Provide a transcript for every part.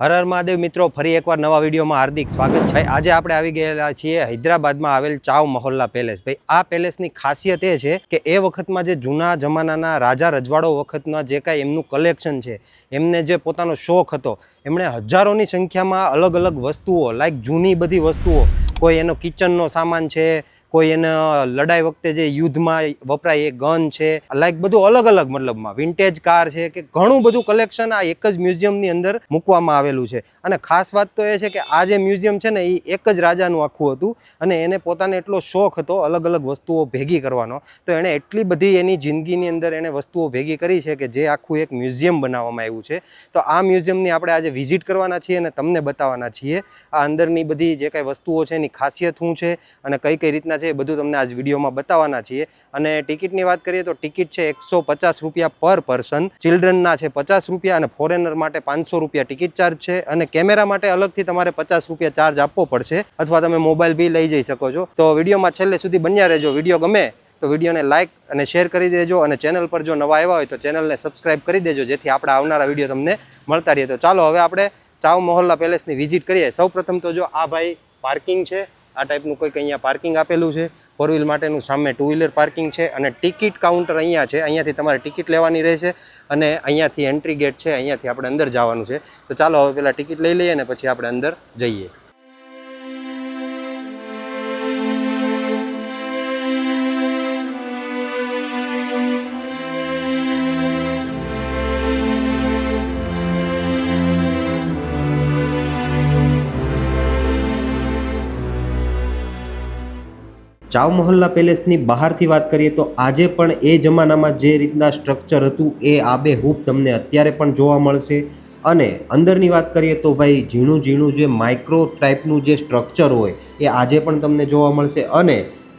હર હર મહાદેવ મિત્રો, ફરી એકવાર નવા વિડીયોમાં હાર્દિક સ્વાગત છે। આજે આપણે આવી ગયેલા છીએ હૈદરાબાદમાં આવેલ ચાવ મહોલ્લા પેલેસ। ભાઈ આ પેલેસની ખાસિયત એ છે કે એ વખતમાં જે જૂના જમાનાના રાજા રજવાડો વખતના જે કાંઈ એમનું કલેક્શન છે, એમને જે પોતાનો શોખ હતો, એમણે હજારોની સંખ્યામાં અલગ અલગ વસ્તુઓ લાઈક જૂની બધી વસ્તુઓ, કોઈ એનો કિચનનો સામાન છે, કોઈ એના લડાઈ વખતે જે યુદ્ધમાં વપરાય એ ગન છે, લાઈક બધું અલગ અલગ મતલબમાં વિન્ટેજ કાર છે કે ઘણું બધું કલેક્શન આ એક જ મ્યુઝિયમની અંદર મૂકવામાં આવેલું છે। અને ખાસ વાત તો એ છે કે આ જે મ્યુઝિયમ છે ને એ એક જ રાજાનું આખું હતું અને એને પોતાને એટલો શોખ હતો અલગ અલગ વસ્તુઓ ભેગી કરવાનો, તો એણે એટલી બધી એની જિંદગીની અંદર એણે વસ્તુઓ ભેગી કરી છે કે જે આખું એક મ્યુઝિયમ બનાવવામાં આવ્યું છે। તો આ મ્યુઝિયમની આપણે આજે વિઝિટ કરવાના છીએ અને તમને બતાવવાના છીએ આ અંદરની બધી જે કાંઈ વસ્તુઓ છે એની ખાસિયત શું છે અને કઈ કઈ રીતના છે એ બધું તમને આજ વિડીયોમાં બતાવવાના છીએ। અને ટિકિટની વાત કરીએ તો ટિકિટ છે 150 રૂપિયા પર પર્સન, ચિલ્ડ્રનના છે 50 રૂપિયા અને ફોરેનર માટે 500 રૂપિયા ટિકિટ ચાર્જ છે। અને કેમેરા માટે અલગથી તમારે 50 રૂપિયા ચાર્જ આપવો પડશે, અથવા તમે મોબાઈલ બી લઈ જઈ શકો છો। તો વિડીયોમાં છેલ્લે સુધી બન્યા રહેજો। વિડીયો ગમે તો વિડીયોને લાઇક અને શેર કરી દેજો અને ચેનલ પર જો નવા આવ્યા હોય તો ચેનલને સબસ્ક્રાઇબ કરી દેજો, જેથી આપણે આવનારા વિડીયો તમને મળતા રહીએ। તો ચાલો હવે આપણે ચાવ મહોલ્લા પેલેસની વિઝિટ કરીએ। સૌપ્રથમ તો જો આ ભાઈ પાર્કિંગ છે, આ ટાઈપનું કંઈક અહીંયા પાર્કિંગ આપેલું છે, 4 વ્હીલ માટેનું, સામે 2 વ્હીલર પાર્કિંગ છે અને ટિકિટ કાઉન્ટર અહીંયા છે। અહીંયાથી તમારે ટિકિટ લેવાની રહેશે અને અહીંયાથી એન્ટ્રી ગેટ છે, અહીંયાથી આપણે અંદર જવાનું છે। તો ચાલો હવે પહેલાં ટિકિટ લઈ લઈએ ને પછી આપણે અંદર જઈએ। ચાવ મહોલ્લા પેલેસની બહારથી વાત કરીએ તો આજે પણ એ જમાનામાં જે રીતના સ્ટ્રક્ચર હતું એ આબેહૂબ તમને અત્યારે પણ જોવા મળશે। અને અંદરની વાત કરીએ તો ભાઈ ઝીણું ઝીણું જે માઇક્રો ટાઈપનું જે સ્ટ્રક્ચર હોય એ આજે પણ તમને જોવા મળશે। અને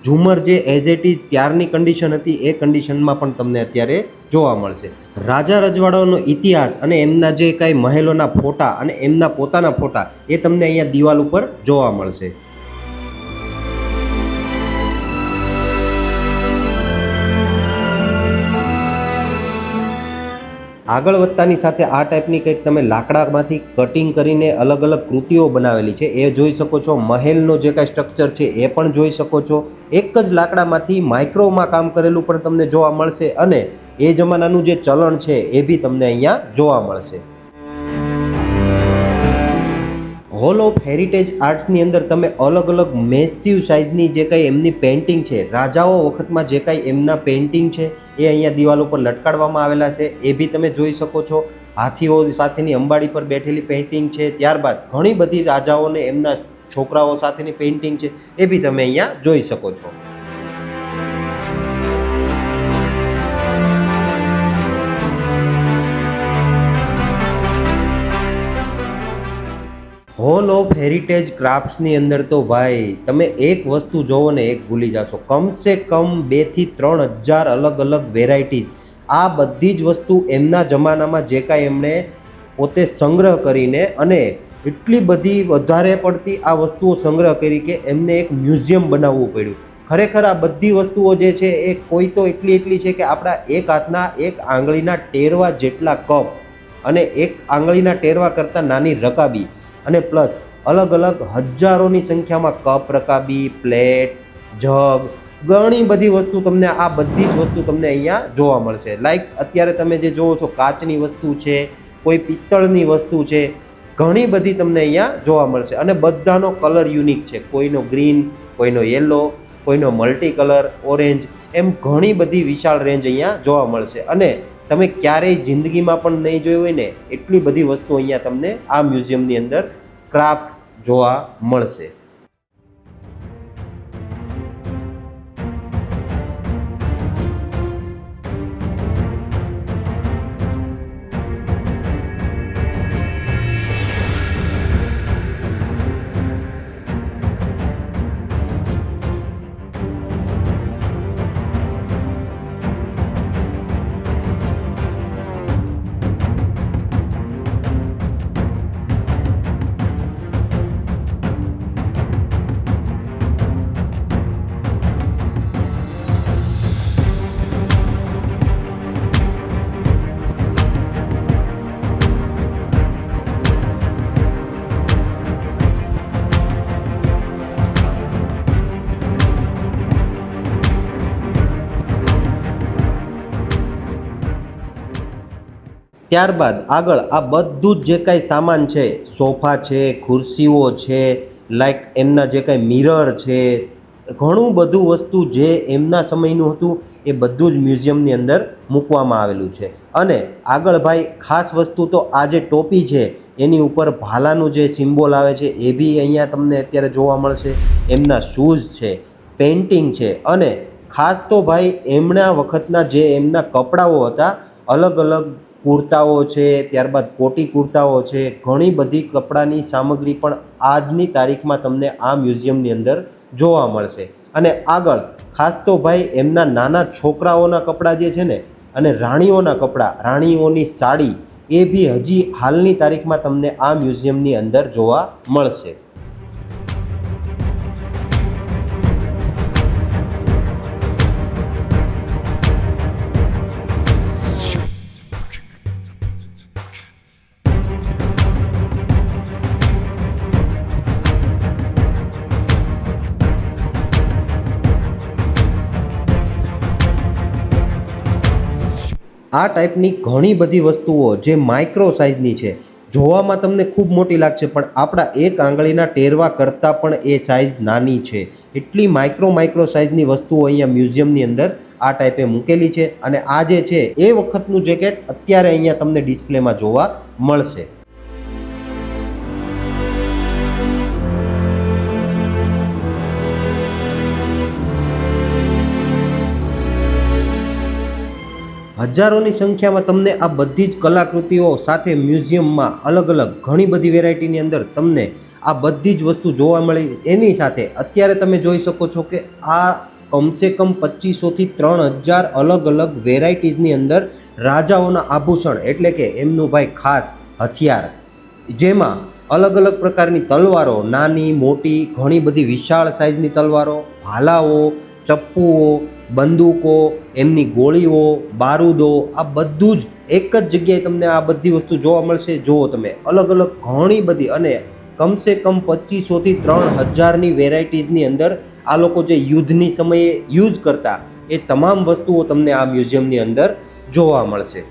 ઝુમર જે એઝ ઇટ ઇઝ ત્યારની કન્ડિશન હતી એ કન્ડિશનમાં પણ તમને અત્યારે જોવા મળશે। રાજા રજવાડાઓનો ઇતિહાસ અને એમના જે કાંઈ મહેલોના ફોટા અને એમના પોતાના ફોટા એ તમને અહીંયા દિવાલ ઉપર જોવા મળશે। આગળ વધતાની સાથે આ ટાઈપની કંઈક તમે લાકડામાંથી કટિંગ કરીને અલગ અલગ કૃતિઓ બનાવેલી છે એ જોઈ શકો છો। મહેલનો જે કાંઈ સ્ટ્રક્ચર છે એ પણ જોઈ શકો છો। એક જ લાકડામાંથી માઇક્રોમાં કામ કરેલું પણ તમને જોવા મળશે અને એ જમાનાનું જે ચલણ છે એ બી તમને અહીંયા જોવા મળશે। હોલ ઓફ હેરિટેજ આર્ટ્સની અંદર તમે અલગ અલગ મેસિવ સાઇઝની જે કાંઈ એમની પેઇન્ટિંગ છે, રાજાઓ વખતમાં જે કાંઈ એમના પેઇન્ટિંગ છે એ અહીંયા દિવાલ ઉપર લટકાડવામાં આવેલા છે એ બી તમે જોઈ શકો છો। હાથીઓ સાથેની અંબાડી પર બેઠેલી પેઇન્ટિંગ છે, ત્યારબાદ ઘણી બધી રાજાઓને એમના છોકરાઓ સાથેની પેઇન્ટિંગ છે એ બી તમે અહીંયા જોઈ શકો છો। હોલ ઓફ હેરિટેજ ક્રાફ્ટ્સની અંદર તો ભાઈ તમે એક વસ્તુ જોવો ને એક ભૂલી જશો, કમસે કમ 2 થી 3 હજાર અલગ અલગ વેરાયટીઝ। આ બધી જ વસ્તુ એમના જમાનામાં જે કાંઈ એમણે પોતે સંગ્રહ કરીને અને એટલી બધી વધારે પડતી આ વસ્તુઓ સંગ્રહ કરી કે એમને એક મ્યુઝિયમ બનાવવું પડ્યું। ખરેખર આ બધી વસ્તુઓ જે છે એ કોઈ તો એટલી છે કે આપણા એક હાથના એક આંગળીના ટેરવા જેટલા કપ અને એક આંગળીના ટેરવા કરતાં નાની રકાબી અને પ્લસ અલગ અલગ હજારોની સંખ્યામાં કપ, રકાબી, પ્લેટ, જગ, ઘણી બધી વસ્તુ તમને આ બધી જ વસ્તુ તમને અહીંયા જોવા મળશે। લાઈક અત્યારે તમે જે જોવો છો કાચની વસ્તુ છે, કોઈ પિત્તળની વસ્તુ છે, ઘણી બધી તમને અહીંયા જોવા મળશે અને બધાનો કલર યુનિક છે। કોઈનો ગ્રીન, કોઈનો યલો, કોઈનો મલ્ટી કલર, ઓરેન્જ, એમ ઘણી બધી વિશાળ રેન્જ અહીંયા જોવા મળશે અને તમે ક્યારેય જિંદગીમાં પણ નહીં જોઈ હોય ને એટલી બધી વસ્તુ અહીંયા તમને આ મ્યુઝિયમની અંદર ક્રાફ્ટ જોવા મળશે। ત્યારબાદ આગળ આ બધું જ જે કાંઈ સામાન છે, સોફા છે, ખુરશીઓ છે, લાઈક એમના જે કાંઈ મિરર છે, ઘણું બધું વસ્તુ જે એમના સમયનું હતું એ બધું જ મ્યુઝિયમની અંદર મૂકવામાં આવેલું છે. અને આગળ ભાઈ ખાસ વસ્તુ તો આ જે ટોપી છે એની ઉપર ભાલાનું જે સિમ્બોલ આવે છે એ બી અહીંયા તમને અત્યારે જોવા મળશે. એમના શૂઝ છે, પેઇન્ટિંગ છે, અને ખાસ તો ભાઈ એમના વખતના જે એમના કપડાઓ હતા, અલગ અલગ કુર્તાઓ છે, ત્યારબાદ કોટી કુર્તાઓ છે, ઘણી બધી કપડાની સામગ્રી પણ આજની તારીખમાં તમને આ મ્યુઝિયમની અંદર જોવા મળશે. અને આગળ ખાસ તો ભાઈ એમના નાના છોકરાઓના કપડાં જે છે ને, અને રાણીઓના કપડાં, રાણીઓની સાડી, એ બી હજી હાલની તારીખમાં તમને આ મ્યુઝિયમની અંદર જોવા મળશે. આ ટાઈપની ઘણી બધી વસ્તુઓ જે માઇક્રો સાઇઝની છે, જોવામાં તમને ખૂબ મોટી લાગશે, પણ આપણા એક આંગળીના ટેરવા કરતાં પણ એ સાઇઝ નાની છે. એટલી માઇક્રો સાઇઝની વસ્તુઓ અહીંયા મ્યુઝિયમની અંદર આ ટાઈપે મૂકેલી છે. અને આ જે છે એ વખતનું જેકેટ અત્યારે અહીંયા તમને ડિસ્પ્લેમાં જોવા મળશે. હજારોની સંખ્યામાં તમને આ બધી જ કલાકૃતિઓ સાથે મ્યુઝિયમમાં અલગ અલગ ઘણી બધી વેરાયટીની અંદર તમને આ બધી જ વસ્તુ જોવા મળી. એની સાથે અત્યારે તમે જોઈ શકો છો કે આ કમસે કમ 2500થી 3000 અલગ અલગ વેરાયટીઝની અંદર રાજાઓના આભૂષણ એટલે કે એમનું ભાઈ ખાસ હથિયાર, જેમાં અલગ અલગ પ્રકારની તલવારો, નાની મોટી ઘણી બધી વિશાળ સાઇઝની તલવારો, ભાલાઓ, ચપ્પુઓ, બંદૂકો, એમની ગોળીઓ, બારૂદો, આ બધું જ એક જ જગ્યાએ તમને આ બધી વસ્તુ જોવા મળશે. જુઓ તમે, અલગ અલગ ઘણી બધી, અને કમસે કમ 2500થી 3000ની વેરાયટીઝની અંદર આ લોકો જે યુદ્ધની સમયે યુઝ કરતા એ તમામ વસ્તુઓ તમને આ મ્યુઝિયમની અંદર જોવા મળશે.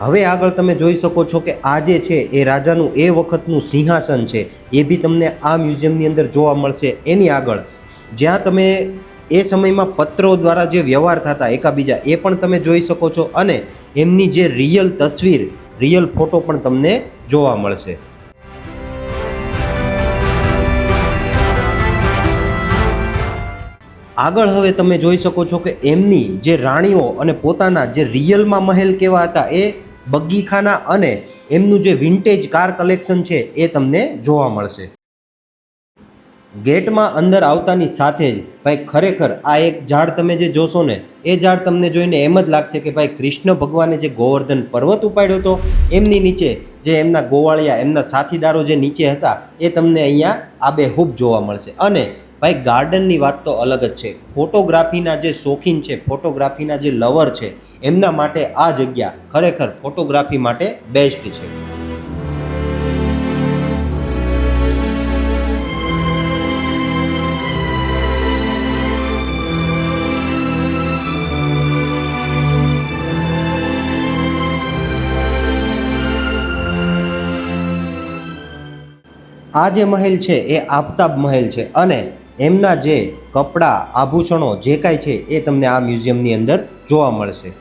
હવે આગળ તમે જોઈ શકો છો કે આ જે છે એ રાજાનું એ વખતનું સિંહાસન છે, એ બી તમને આ મ્યુઝિયમની અંદર જોવા મળશે. એની આગળ જ્યાં તમે એ સમયમાં પત્રો દ્વારા જે વ્યવહાર થતા એકાબીજા, એ પણ તમે જોઈ શકો છો. અને એમની જે રિયલ તસવીર, રિયલ ફોટો પણ તમને જોવા મળશે. આગળ હવે તમે જોઈ શકો છો કે એમની જે રાણીઓ અને પોતાના જે રિયલમાં મહેલ કેવા હતા એ બગીખાના અને એમનું જે વિન્ટેજ કાર કલેક્શન છે એ તમને જોવા મળશે. ગેટમાં અંદર આવતાની સાથે જ ભાઈ ખરેખર આ એક ઝાડ તમે જે જોશો ને, એ ઝાડ તમને જોઈને એમ જ લાગશે કે ભાઈ કૃષ્ણ ભગવાને જે ગોવર્ધન પર્વત ઉપાડ્યો હતો એમની નીચે જે એમના ગોવાળિયા, એમના સાથીદારો જે નીચે હતા એ તમને અહીંયા આબેહૂબ જોવા મળશે. અને ભાઈ ગાર્ડનની વાત તો અલગ જ છે. ફોટોગ્રાફીના જે શોખીન છે, ફોટોગ્રાફીના જે લવર છે, એમના માટે આ જગ્યા ખરેખર ફોટોગ્રાફી માટે બેસ્ટ છે. આ જે મહેલ છે એ આફતાબ મહેલ છે અને એમના જે કપડાં, આભૂષણો જે કાંઈ છે એ તમને આ મ્યુઝિયમની અંદર જોવા મળશે.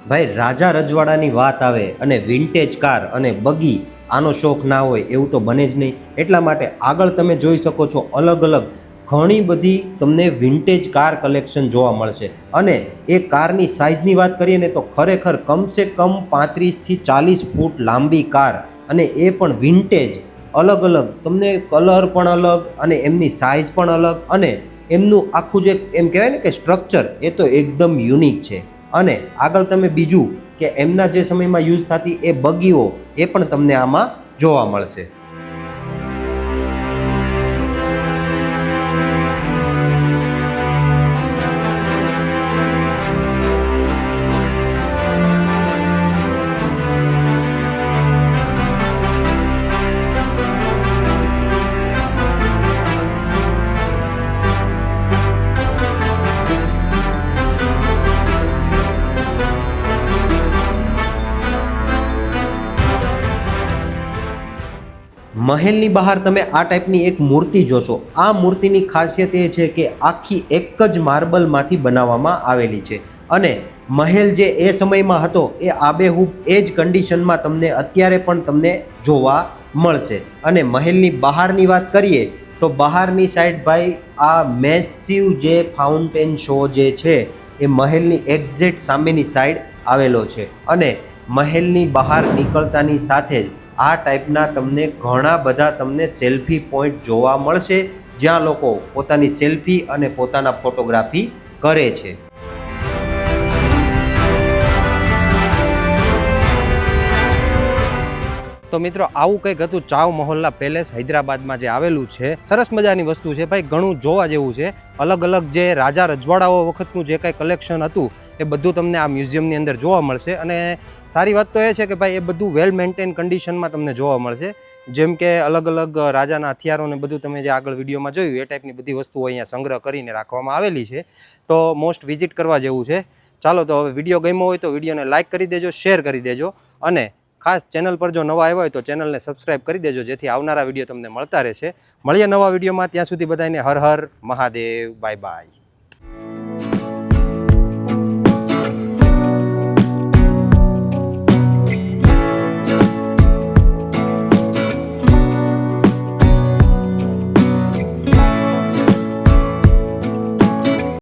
ભાઈ, રાજા રજવાડાની વાત આવે અને વિન્ટેજ કાર અને બગી આનો શોખ ના હોય એવું તો બને જ નહીં. એટલા માટે આગળ તમે જોઈ શકો છો અલગ અલગ ઘણી બધી તમને વિન્ટેજ કાર કલેક્શન જોવા મળશે. અને એ કારની સાઇઝની વાત કરીએ ને તો ખરેખર કમસે કમ 35થી 40 ફૂટ લાંબી કાર, અને એ પણ વિન્ટેજ. અલગ અલગ તમને કલર પણ અલગ અને એમની સાઇઝ પણ અલગ, અને એમનું આખું જે એમ કહેવાય ને કે સ્ટ્રક્ચર એ તો એકદમ યુનિક છે. અને આગળ તમે બીજું કે એમના જે સમયમાં યુઝ થતી એ બગીઓ એ પણ તમને આમાં જોવા મળશે. મહેલની બહાર તમે આ ટાઈપની એક મૂર્તિ જોશો. આ મૂર્તિની ખાસિયત એ છે કે આખી એક જ માર્બલમાંથી બનાવવામાં આવેલી છે, અને મહેલ જે એ સમયમાં હતો એ આબેહૂબ એ જ કન્ડિશનમાં તમને અત્યારે પણ તમને જોવા મળશે. અને મહેલની બહારની વાત કરીએ તો બહારની સાઈડ ભાઈ આ મેસિવ જે ફાઉન્ટેન શો જે છે એ મહેલની એક્ઝેક્ટ સામેની સાઈડ આવેલો છે. અને મહેલની બહાર નીકળતાની સાથે જ આ ટાઈપના તમને ઘણા બધા તમને સેલ્ફી પોઈન્ટ જોવા મળશે, જ્યાં લોકો પોતાની સેલ્ફી અને પોતાના ફોટોગ્રાફી કરે છે. તો મિત્રો, આવું કંઈક હતું ચાવ મહોલ્લા પેલેસ હૈદરાબાદમાં જે આવેલું છે. સરસ મજાની વસ્તુ છે ભાઈ, ઘણું જોવા જેવું છે. અલગ અલગ જે રાજા રજવાડાઓ વખતનું જે કાંઈ કલેક્શન હતું એ બધું તમને આ મ્યુઝિયમની અંદર જોવા મળશે. અને સારી વાત તો એ છે કે ભાઈ એ બધું વેલ મેન્ટેન કન્ડિશનમાં તમને જોવા મળશે. જેમ કે અલગ અલગ રાજાના હથિયારો ને બધું તમે જે આગળ વિડીયોમાં જોયું એ ટાઈપની બધી વસ્તુઓ અહીંયા સંગ્રહ કરીને રાખવામાં આવેલી છે. તો મોસ્ટ વિઝિટ કરવા જેવું છે. ચાલો, તો હવે વિડીયો ગમ્યો હોય તો વિડીયોને લાઇક કરી દેજો, શેર કરી દેજો, અને ખાસ ચેનલ પર જો નવા આવ્યા હોય તો ચેનલને સબસ્ક્રાઈબ કરી દેજો, જેથી આવનારા વિડીયો તમને મળતા રહેશે. મળીએ નવા વિડીયોમાં. ત્યાં સુધી બધાને હર હર મહાદેવ. Bye by.